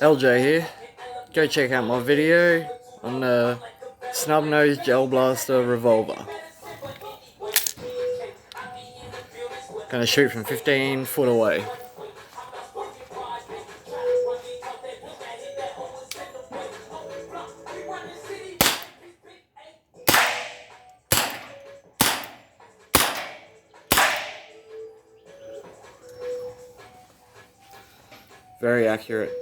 LJ here. Go check out my video on the snub-nosed GelBlaster Revolver. Gonna shoot from 15 foot away. Very accurate.